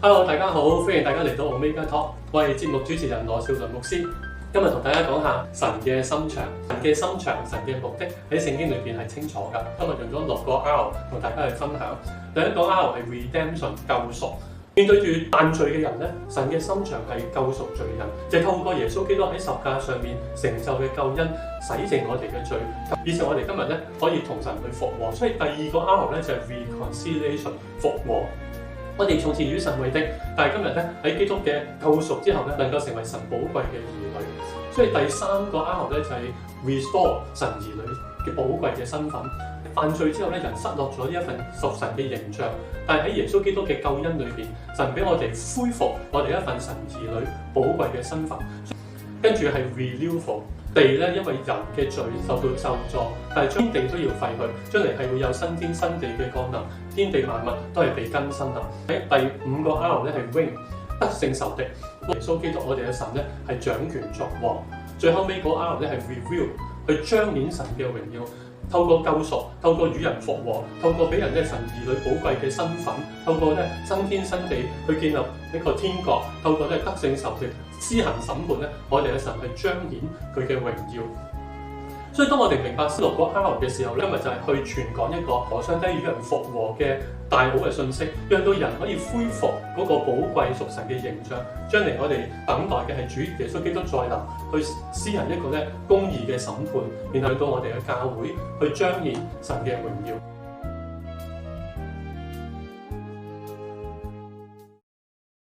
Hello， 大家好，歡迎大家嚟到 Omega Talk， 我係節目主持人羅少倫牧師。今日同大家講下神嘅心腸，神嘅心腸，神嘅目的喺聖經裏邊係清楚㗎。今日用咗6個 R 同大家去分享。第一個 R 係 Redemption 救贖。面對住犯罪嘅人咧，神嘅心腸係救贖罪人，就係透過耶穌基督喺十架上面成就嘅救恩，洗淨我哋嘅罪，以致我哋今日咧可以同神去復和。所以第二個 R 咧就係 Reconciliation 復和。我哋從前與神為敵，但係今日咧喺基督嘅救贖之後咧，能夠成為神寶貴嘅兒女。所以第三個 R 咧就係 Restore 神兒女嘅寶貴嘅身份。犯罪之後咧，人失落咗呢一份屬神嘅形象，但係喺耶穌基督嘅救恩裏邊，神俾我哋恢復我哋一份神兒女寶貴嘅身份。跟住係 Renewal 地咧，因為人嘅罪受到咒詛，但係天地都要廢去，將嚟係會有新天新地嘅降臨，天地萬物都係被更新啦。喺第5個 R 咧係 Win 得勝仇敵，耶穌基督我哋嘅神咧係掌權作王。最後尾個 R 咧係 Reveal 去彰顯神嘅榮耀。透過救贖，透過與人復和，透過俾人咧神兒女寶貴嘅身份，透過咧新天新地去建立呢個天國，透過咧得勝仇敵施行審判咧，我哋嘅神係彰顯佢嘅榮耀。所以當我哋明白6個 R 嘅時候咧，今日就係去傳講一個和上帝與人復和嘅大好嘅信息，讓到人可以恢復嗰個寶貴屬神嘅形象。將嚟我哋等待嘅係主耶穌基督再臨，去施行一個咧公義嘅審判，然後到我哋嘅教會去彰顯神嘅榮耀。